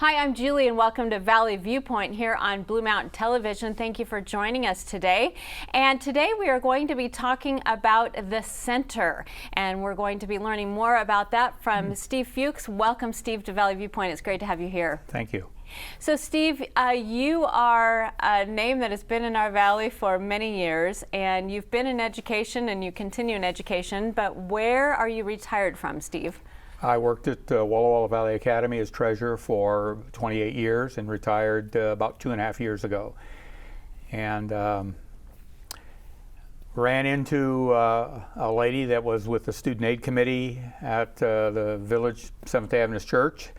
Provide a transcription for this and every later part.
Hi, I'm Julie and welcome to Valley Viewpoint here on Blue Mountain Television. Thank you for joining us today. And today we are going to be talking about the center, and we're going to be learning more about that from Steve Fuchs. Welcome, Steve, to Valley Viewpoint. It's great to have you here. Thank you. So, Steve, you are a name that has been in our valley for many years, and you've been in education and you continue in education, but where are you retired from, Steve? I worked at Walla Walla Valley Academy as treasurer for 28 years and retired about 2.5 years ago. And ran into a lady that was with the student aid committee at the Village Seventh Day Adventist Church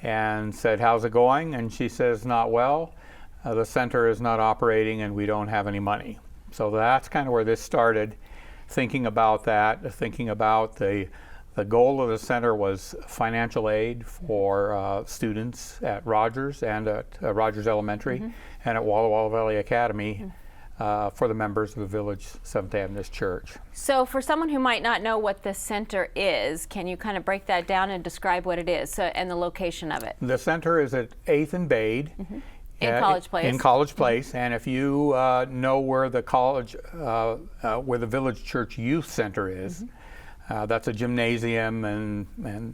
and said, "How's it going?" And she says, "Not well. The center is not operating and we don't have any money." So that's kind of where this started, thinking about that, thinking about the goal of the center was financial aid for students at Rogers and at Rogers Elementary and at Walla Walla Valley Academy for the members of the Village Seventh-day Adventist Church. So for someone who might not know what the center is, can you kind of break that down and describe what it is and the location of it? The center is at 8th and Bade. In College Place. In College Place, and if you know where the college, where the Village Church Youth Center is, that's a gymnasium, and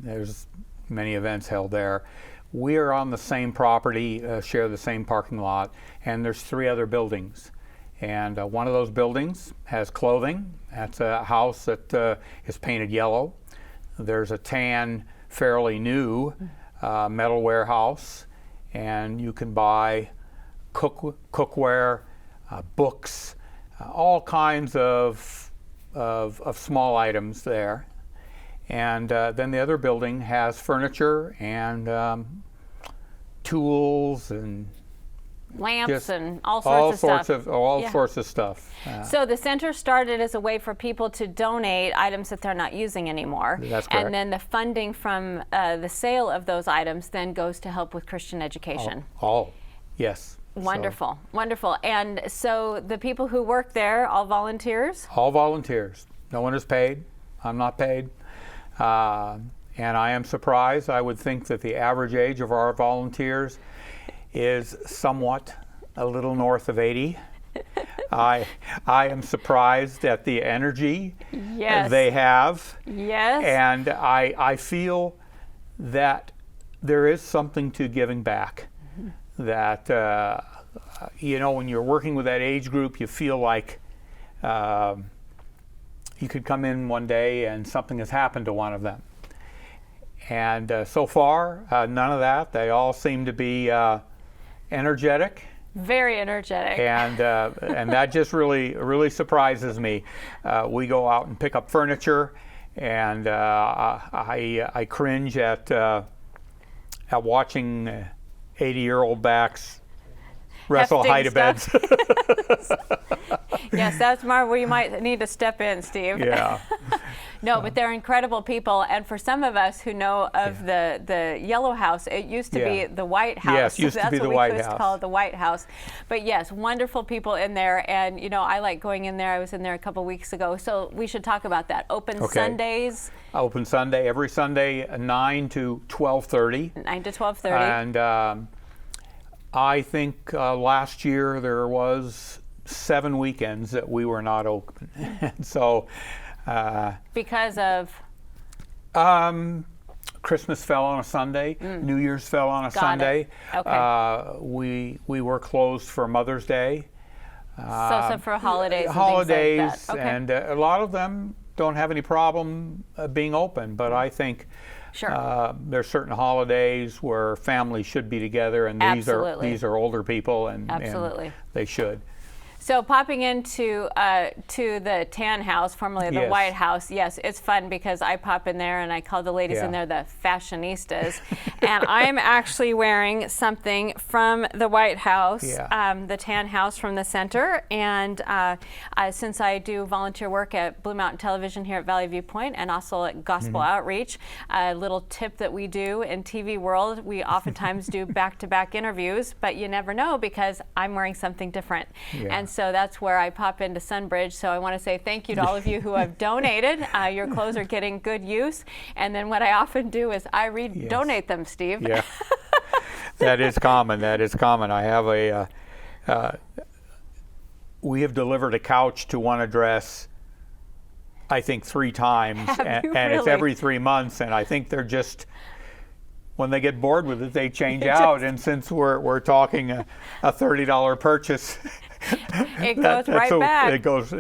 there's many events held there. We are on the same property, share the same parking lot, and there's 3 other buildings. And one of those buildings has clothing. That's a house that is painted yellow. There's a tan, fairly new metal warehouse, and you can buy cookware, books, all kinds of small items there. And then the other building has furniture and tools and lamps and all sorts of stuff. All sorts of stuff. So the center started as a way for people to donate items that they're not using anymore. That's correct. And then the funding from the sale of those items then goes to help with Christian education. Yes. Wonderful, wonderful. And so the people who work there, all volunteers? All volunteers. No one is paid. I'm not paid. And I am surprised. I would think that the average age of our volunteers is somewhat a little north of 80. I am surprised at the energy they have. Yes. And I feel that there is something to giving back. That, you know, when you're working with that age group, you feel like you could come in one day and something has happened to one of them. And so far, none of that. They all seem to be energetic. Very energetic. And that just really surprises me. We go out and pick up furniture, and I cringe at watching 80-year-old backs wrestle high to beds. Yes, that's where you might need to step in, Steve. Yeah. No, but they're incredible people, and for some of us who know of the Yellow House, it used to be the White House. Yes, used to be the White House. That's what we used to call it, the White House. But yes, wonderful people in there, and you know, I like going in there. I was in there a couple weeks ago, so we should talk about that. Open Sundays. Open Sunday, every Sunday, 9 to 12:30. 9 to 12:30. And I think last year there was 7 weekends that we were not open. And so because of Christmas fell on a Sunday, New Year's fell on a Sunday. Okay. We were closed for Mother's Day. So for holidays and holidays, things like that. Okay. And a lot of them don't have any problem being open, but I think there's certain holidays where families should be together, and these are older people, and they should. So popping into to the Tan House, formerly the White House, yes, it's fun because I pop in there and I call the ladies in there the fashionistas, and I'm actually wearing something from the White House, the Tan House from the center, and since I do volunteer work at Blue Mountain Television here at Valley Viewpoint and also at Gospel Outreach, a little tip that we do in TV world, we oftentimes do back-to-back interviews, but you never know because I'm wearing something different. And so that's where I pop into Sunbridge. So I want to say thank you to all of you who have donated. Your clothes are getting good use. And then what I often do is I donate them, Steve. Yeah. That is common. That is common. I have we have delivered a couch to one address, I think 3 times, and it's every 3 months, and I think they're just, when they get bored with it, they change out. And since we're talking a $30 purchase, it goes right back. It goes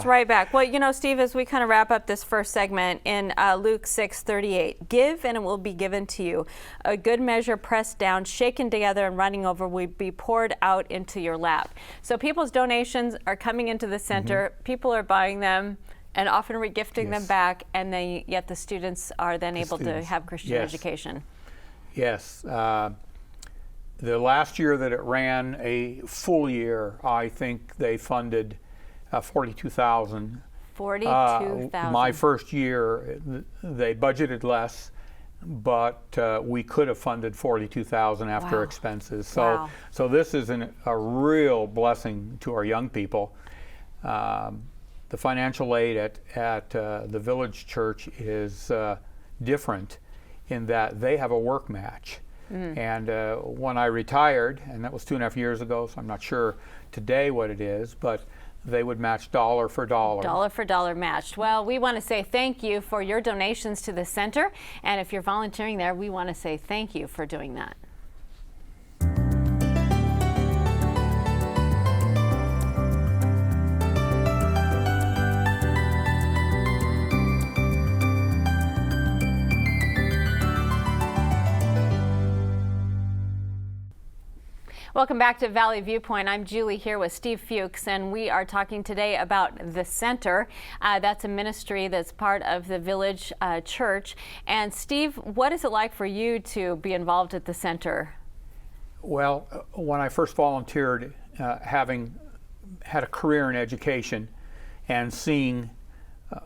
right back. Well, Steve, as we kind of wrap up this first segment in Luke 6:38, give and it will be given to you. A good measure pressed down, shaken together, and running over will be poured out into your lap. So people's donations are coming into the center. People are buying them and often regifting them back, and yet the students are then able to have Christian education. Yes. The last year that it ran a full year, I think they funded 42,000. 42,000. My first year, they budgeted less, but we could have funded 42,000 after expenses. So this is a real blessing to our young people. The financial aid at the Village Church is different in that they have a work match. And when I retired, and that was 2.5 years ago, so I'm not sure today what it is, but they would match dollar for dollar. Dollar for dollar matched. Well, we want to say thank you for your donations to the center, and if you're volunteering there, we want to say thank you for doing that. Welcome back to Valley Viewpoint. I'm Julie here with Steve Fuchs, and we are talking today about the Center. That's a ministry that's part of the Village Church. And Steve, what is it like for you to be involved at the Center? Well, when I first volunteered, having had a career in education and seeing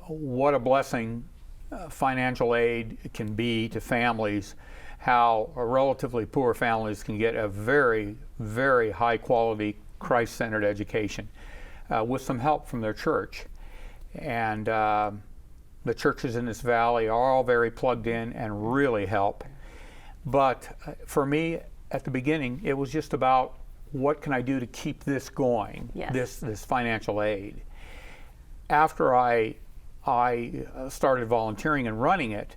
what a blessing financial aid can be to families, how relatively poor families can get a very, very high quality Christ-centered education with some help from their church. And the churches in this valley are all very plugged in and really help. But for me, at the beginning, it was just about what can I do to keep this going, this financial aid. After I started volunteering and running it,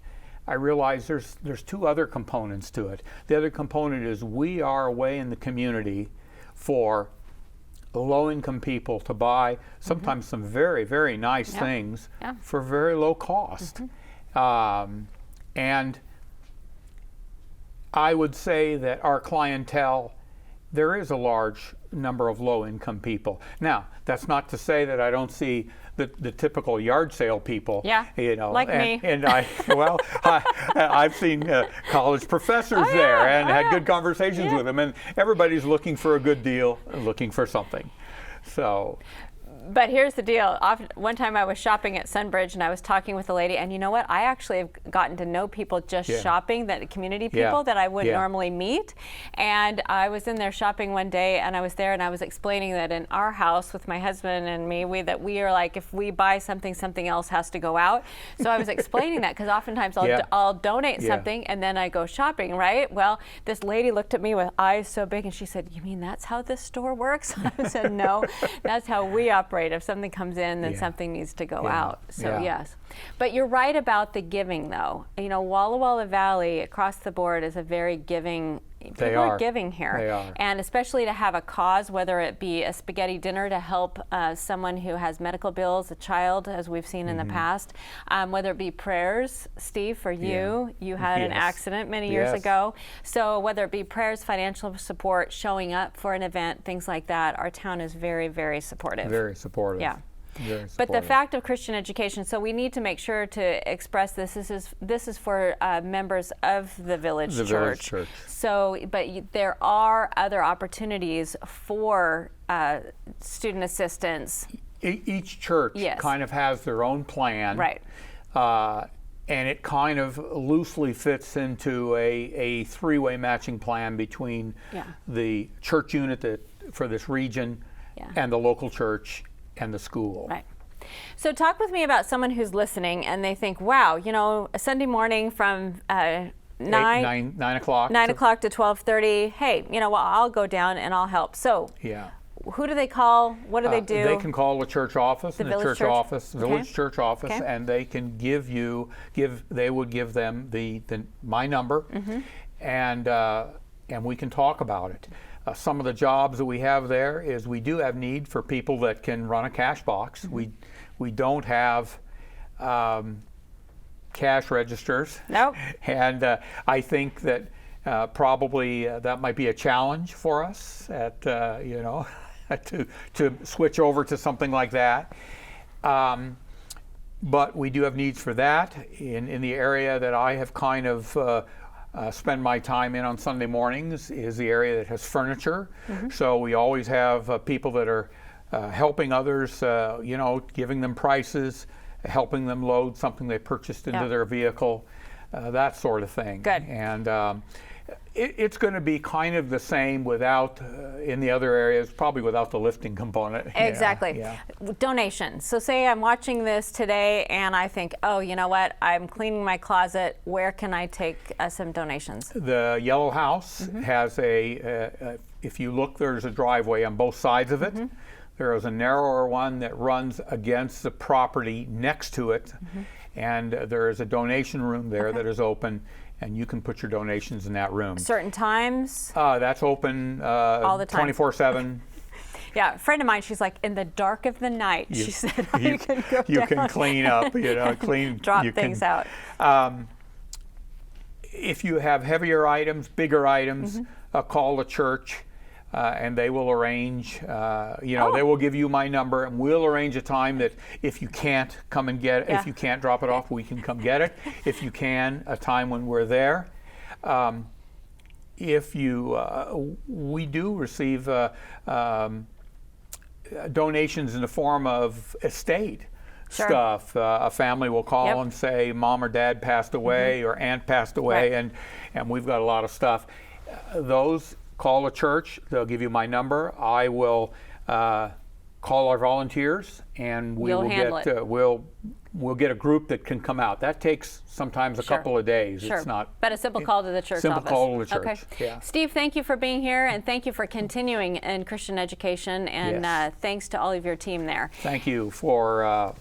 I realized there's 2 other components to it. The other component is we are a way in the community for low-income people to buy sometimes some very, very nice things for very low cost. And I would say that our clientele, there is a large number of low-income people. Now, that's not to say that I don't see the typical yard sale people. Like me. And I've seen college professors there and had good conversations with them, and everybody's looking for a good deal, looking for something. So. But here's the deal. One time I was shopping at Sunbridge and I was talking with a lady, and you know what? I actually have gotten to know people just shopping, that community people that I wouldn't normally meet. And I was in there shopping one day, and I was there and I was explaining that in our house with my husband and me, we are like, if we buy something, something else has to go out. So I was explaining that because oftentimes I'll donate something and then I go shopping, right? Well, this lady looked at me with eyes so big and she said, "You mean that's how this store works?" I said, "No, that's how we operate. If something comes in, then something needs to go out." So yes. But you're right about the giving, though. Walla Walla Valley across the board is a very giving. People are giving here. They are. And especially to have a cause, whether it be a spaghetti dinner to help someone who has medical bills, a child, as we've seen in the past, whether it be prayers, Steve, for you. You had an accident many years ago. So whether it be prayers, financial support, showing up for an event, things like that, our town is very, very supportive. Very supportive. Yeah. But the fact of Christian education, so we need to make sure to express this. This is for members of the Village Church. Village Church. So, but there are other opportunities for student assistance. Each church kind of has their own plan. Right. And it kind of loosely fits into a 3-way matching plan between the church unit for this region and the local church and the school. Right. So talk with me about someone who's listening and they think, wow, a Sunday morning from 9 o'clock. 9 o'clock to 12:30. Hey, you know what? I'll go down and I'll help. So, yeah. Who do they call? What do they do? They can call the church office, The village village church office, Okay. and they can they would give them my number, and we can talk about it. Some of the jobs that we have there is we do have need for people that can run a cash box. We don't have cash registers. Nope. And I think that probably that might be a challenge for us at to switch over to something like that. But we do have needs for that in the area that I have kind of spend my time in on Sunday mornings is the area that has furniture. So we always have people that are helping others, giving them prices, helping them load something they purchased into their vehicle, that sort of thing. Good. And it's going to be kind of the same without, in the other areas, probably without the lifting component. Exactly. Yeah. Donations. So say I'm watching this today and I think, oh, you know what? I'm cleaning my closet. Where can I take some donations? The Yellow House has if you look, there's a driveway on both sides of it. There is a narrower one that runs against the property next to it. And there is a donation room there that is open, and you can put your donations in that room. Certain times? That's open all the time. 24/7. Yeah, a friend of mine, she's like, in the dark of the night, she said, you can go You down. can clean up, Drop things out. If you have heavier items, bigger items, call the church. And they will arrange, they will give you my number, and we'll arrange a time that if you can't come and get it, if you can't drop it off, we can come get it. If you can, a time when we're there. We do receive donations in the form of estate stuff. A family will call and say, Mom or Dad passed away, or Aunt passed away, and we've got a lot of stuff. Those. Call a church, they'll give you my number. I will call our volunteers, and we'll get a group that can come out. That takes sometimes a couple of days. Sure. It's not, but a simple call to the church simple office. call to the church. Okay. Yeah. Steve, thank you for being here, and thank you for continuing in Christian education, and thanks to all of your team there. Thank you for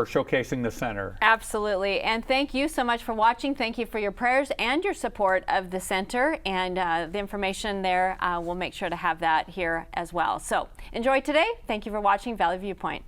showcasing the center. Absolutely. And thank you so much for watching. Thank you for your prayers and your support of the center. And the information there, we'll make sure to have that here as well. So enjoy today. Thank you for watching Valley Viewpoint.